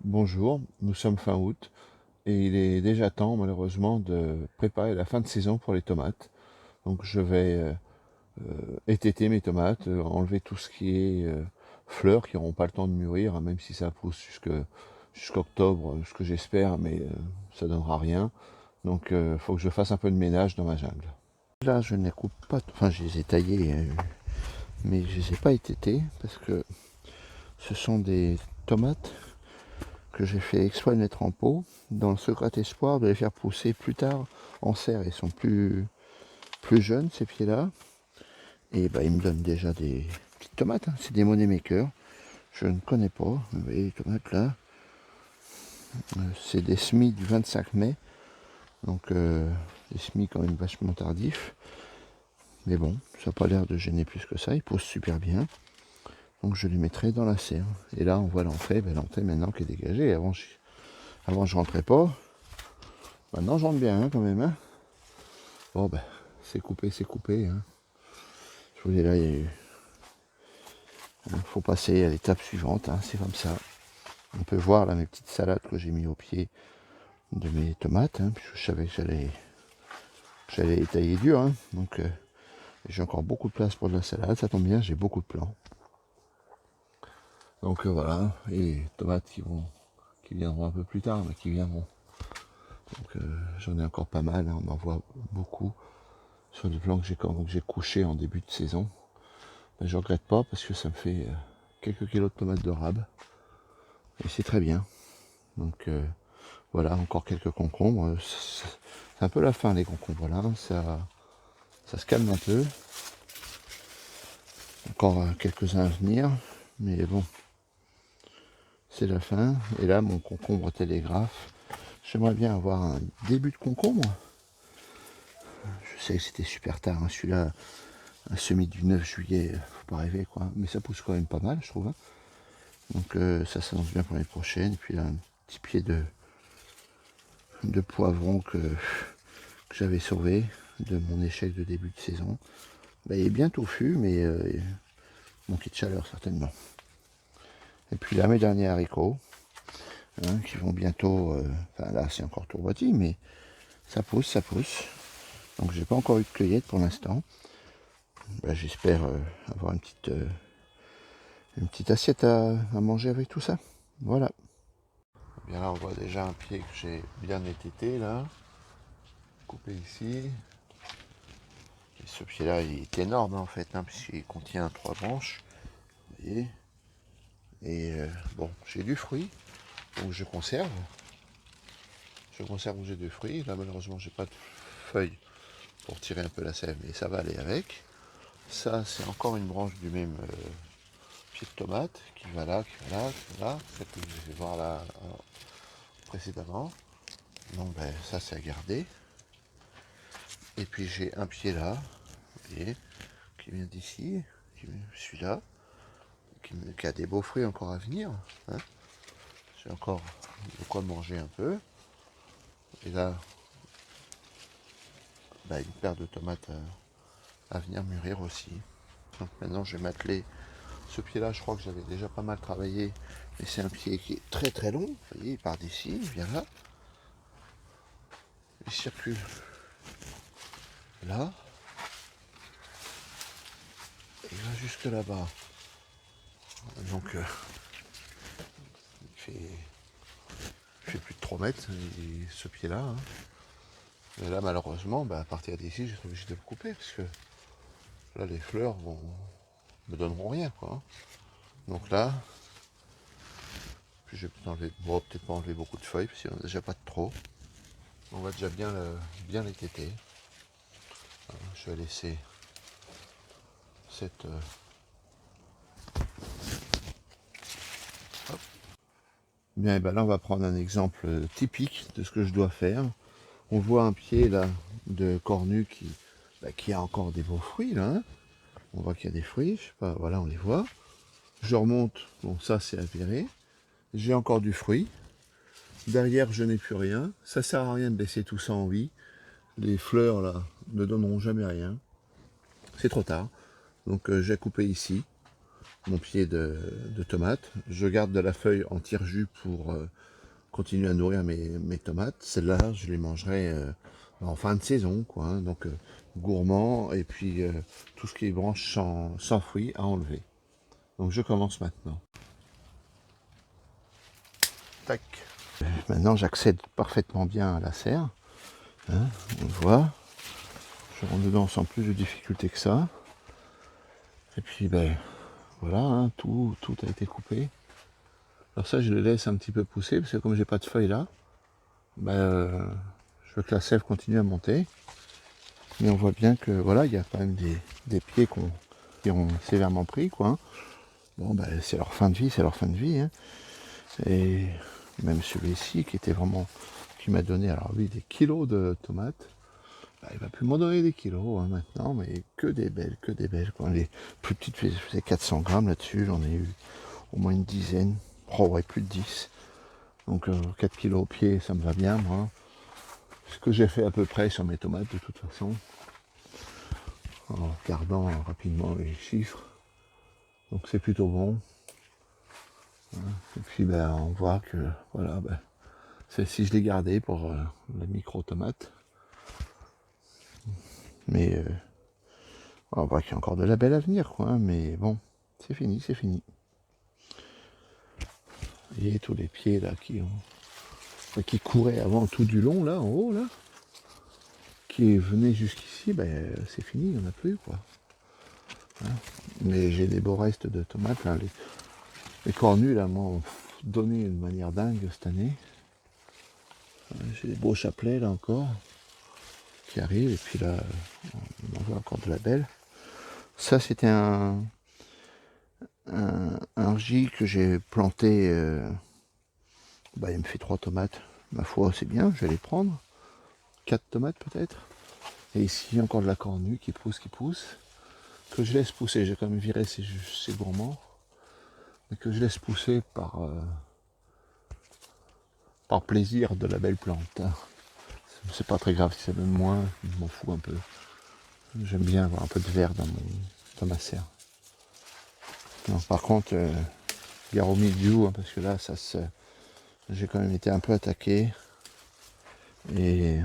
Bonjour, nous sommes fin août et il est déjà temps malheureusement de préparer la fin de saison pour les tomates. Donc je vais étêter mes tomates, enlever tout ce qui est fleurs qui n'auront pas le temps de mûrir, hein, même si ça pousse jusqu'octobre, ce que j'espère, mais ça donnera rien. Donc il faut que je fasse un peu de ménage dans ma jungle. Là je ne les coupe pas, enfin je les ai taillées, mais je ne les ai pas étêtées parce que ce sont des tomates que j'ai fait exprès de mettre en pot, dans le secret espoir de les faire pousser plus tard en serre. Ils sont plus jeunes ces pieds-là. Et bah, ils me donnent déjà des petites tomates, hein. C'est des money makers. Je ne connais pas. Vous voyez les tomates là. C'est des semis du 25 mai. Donc des semis quand même vachement tardifs. Mais bon, ça n'a pas l'air de gêner plus que ça. Ils poussent super bien. Donc je les mettrai dans la serre. Et là on voit l'entrée. Ben, l'entrée maintenant qui est dégagée. Avant je rentrais pas. Maintenant je rentre bien hein, quand même. Hein. Bon ben, c'est coupé. Hein. Je vous dis là, il faut passer à l'étape suivante, hein, c'est comme ça. On peut voir là mes petites salades que j'ai mis au pied de mes tomates, hein, puisque je savais que j'allais les tailler dur. Hein, donc j'ai encore beaucoup de place pour de la salade, ça tombe bien, j'ai beaucoup de plants. Donc voilà, et les tomates qui viendront un peu plus tard, mais qui viendront. Donc j'en ai encore pas mal, hein, on en voit beaucoup sur les plants que j'ai couchés en début de saison. Ben, je regrette pas parce que ça me fait quelques kilos de tomates de rab. Et c'est très bien. Donc voilà, encore quelques concombres. C'est un peu la fin les concombres là. Ça se calme un peu. Encore quelques-uns à venir. Mais bon, c'est la fin. Et là, mon concombre télégraphe. J'aimerais bien avoir un début de concombre. Je sais que c'était super tard. Hein. Celui-là, un semis du 9 juillet, faut pas rêver quoi. Mais ça pousse quand même pas mal, je trouve. Hein. Donc ça s'annonce bien pour l'année prochaine. Et puis là, un petit pied de poivron que j'avais sauvé de mon échec de début de saison. Ben, il est bien touffu, mais manqué de chaleur certainement. Et puis là, mes derniers haricots, hein, qui vont bientôt... enfin là, c'est encore tourbotis, mais ça pousse, ça pousse. Donc j'ai pas encore eu de cueillette pour l'instant. Ben, j'espère avoir une petite assiette à manger avec tout ça. Voilà. Bien là, on voit déjà un pied que j'ai bien étêté, là. Coupé ici. Et ce pied-là, il est énorme, hein, en fait, hein, puisqu'il contient 3 branches. Vous voyez. Et bon, j'ai du fruit, donc je conserve. Je conserve où j'ai du fruit. Là, malheureusement, j'ai pas de feuilles pour tirer un peu la sève, mais ça va aller avec. Ça, c'est encore une branche du même pied de tomate qui va là, qui va là, qui va là. Celle que je vais voir là précédemment. Donc, ben, ça, c'est à garder. Et puis, j'ai un pied là, vous voyez, qui vient d'ici, celui-là, qui a des beaux fruits encore à venir. Hein. J'ai encore de quoi manger un peu. Et là, bah, une paire de tomates à venir mûrir aussi. Donc maintenant, je vais m'atteler. Ce pied-là, je crois que j'avais déjà pas mal travaillé, mais c'est un pied qui est très très long. Vous voyez, il part d'ici, il vient là, il circule là, et il va jusque là-bas. Donc, il fait plus de 3 mètres, ce pied-là. Hein. Mais là, malheureusement, bah, à partir d'ici, j'ai obligé de le couper, parce que là, les fleurs me donneront rien. Quoi, hein. Donc là, puis je vais peut-être pas enlever beaucoup de feuilles, parce qu'il n'y en a déjà pas de trop. On va déjà bien les téter. Je vais laisser cette... Bien, et ben là, on va prendre un exemple typique de ce que je dois faire. On voit un pied là de cornu qui a encore des beaux fruits là. Hein. On voit qu'il y a des fruits, je sais pas, voilà, on les voit. Je remonte, bon ça c'est avéré. J'ai encore du fruit. Derrière, je n'ai plus rien. Ça sert à rien de laisser tout ça en vie. Les fleurs là ne donneront jamais rien. C'est trop tard. Donc j'ai coupé ici. mon pied de tomate. Je garde de la feuille en tire-jus pour continuer à nourrir mes tomates. Celles-là, je les mangerai en fin de saison, quoi. Hein. Donc gourmand, et puis tout ce qui est branche sans fruits à enlever. Donc je commence maintenant. Tac. Maintenant j'accède parfaitement bien à la serre. Hein, on le voit. Je rentre dedans sans plus de difficulté que ça. Et puis ben voilà, hein, tout a été coupé. Alors ça je le laisse un petit peu pousser, parce que comme j'ai pas de feuilles là, ben, je veux que la sève continue à monter. Mais on voit bien que voilà, il y a quand même des pieds qui ont sévèrement pris, quoi. Hein. Bon ben c'est leur fin de vie, c'est leur fin de vie. Hein. Et même celui-ci qui m'a donné alors lui des kilos de tomates. Ben, il va plus m'en donner des kilos hein, maintenant, mais que des belles, quoi. Les plus petites faisaient 400 grammes là-dessus, j'en ai eu au moins une dizaine, oh ouais, plus de 10. Donc 4 kilos au pied, ça me va bien, moi. Ce que j'ai fait à peu près sur mes tomates, de toute façon, en regardant rapidement les chiffres. Donc c'est plutôt bon. Et puis ben, on voit que, voilà, ben, celle-ci je l'ai gardée pour la micro-tomate. Mais on voit qu'il y a encore de la belle à venir, quoi. Hein, mais bon, c'est fini, c'est fini. Vous voyez tous les pieds là qui couraient avant tout du long là, en haut là, qui venaient jusqu'ici, ben c'est fini, il n'y en a plus quoi. Hein. Mais j'ai des beaux restes de tomates là, les cornus là m'ont donné une manière dingue cette année. J'ai des beaux chapelets là encore qui arrivent, et puis là on en voit encore de la belle. Ça c'était un RJ que j'ai planté, bah, il me fait 3 tomates, ma foi c'est bien, je vais les prendre, 4 tomates peut-être. Et ici encore de la cornue qui pousse, que je laisse pousser, j'ai quand même viré ces gourmands, mais que je laisse pousser par plaisir de la belle plante. Hein. C'est pas très grave si ça donne moins, je m'en fous un peu. J'aime bien avoir un peu de vert dans ma serre. Non, par contre, gare au milieu, hein, parce que là, j'ai quand même été un peu attaqué. Et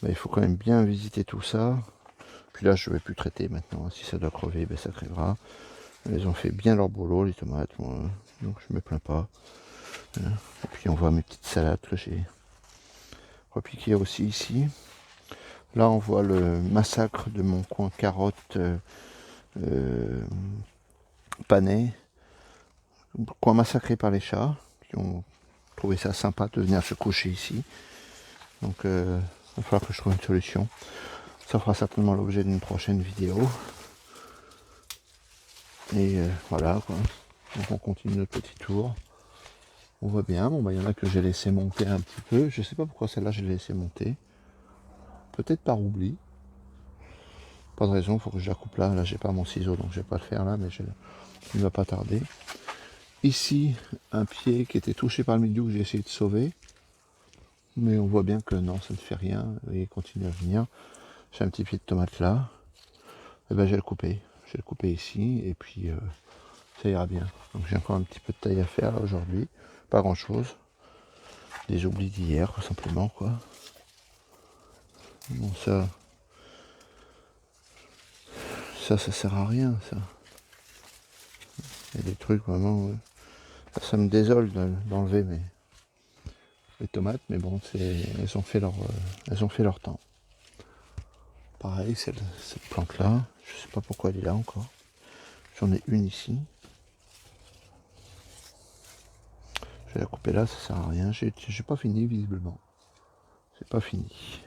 bah, il faut quand même bien visiter tout ça. Puis là, je ne vais plus traiter maintenant. Si ça doit crever, ben, ça crèvera. Elles ont fait bien leur boulot, les tomates, moi, donc je me plains pas. Et puis on voit mes petites salades que j'ai repiquées aussi ici. Là, on voit le massacre de mon coin carotte panais. Coin massacré par les chats, qui ont trouvé ça sympa de venir se coucher ici. Donc il va falloir que je trouve une solution. Ça fera certainement l'objet d'une prochaine vidéo. Et voilà quoi. Donc on continue notre petit tour. On voit bien, bon bah il y en a que j'ai laissé monter un petit peu. Je sais pas pourquoi celle-là je l'ai laissé monter. Peut-être par oubli. Pas de raison, il faut que je la coupe là. Là j'ai pas mon ciseau donc je vais pas le faire là, mais il ne va pas tarder. Ici, un pied qui était touché par le milieu que j'ai essayé de sauver. Mais on voit bien que non, ça ne fait rien. Et il continue à venir. J'ai un petit pied de tomate là. Et ben je vais le couper. Je vais le couper ici et puis ça ira bien. Donc j'ai encore un petit peu de taille à faire là aujourd'hui. Pas grand chose. Des oublis d'hier, simplement quoi. Bon ça sert à rien ça. Il y a des trucs vraiment. Ça me désole d'enlever les tomates, mais bon, elles ont fait leur temps. Pareil, cette plante là, je sais pas pourquoi elle est là encore. J'en ai une ici. Je vais la couper là, ça sert à rien. J'ai pas fini visiblement. C'est pas fini.